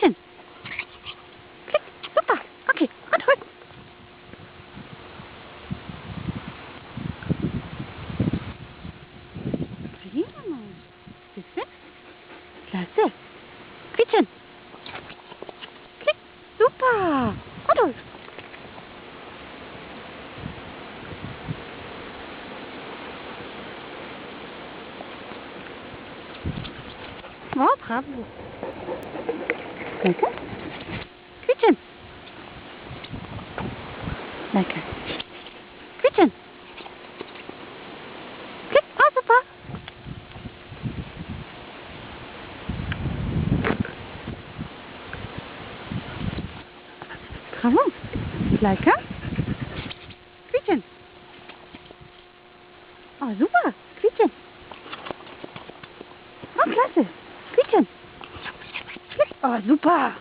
Quietschen. Klick. Super. Okay. Und hol. Prima. Siehst du? Klasse. Quietschen. Klick. Super. Und hol. Oh, bravo. Lecker. Quietschen. Lecker. Quietschen. Klick. Oh, super. Bravo. Lecker. Quietschen. Oh, super. Quietschen. Oh, klasse. Quietschen. Oh, super.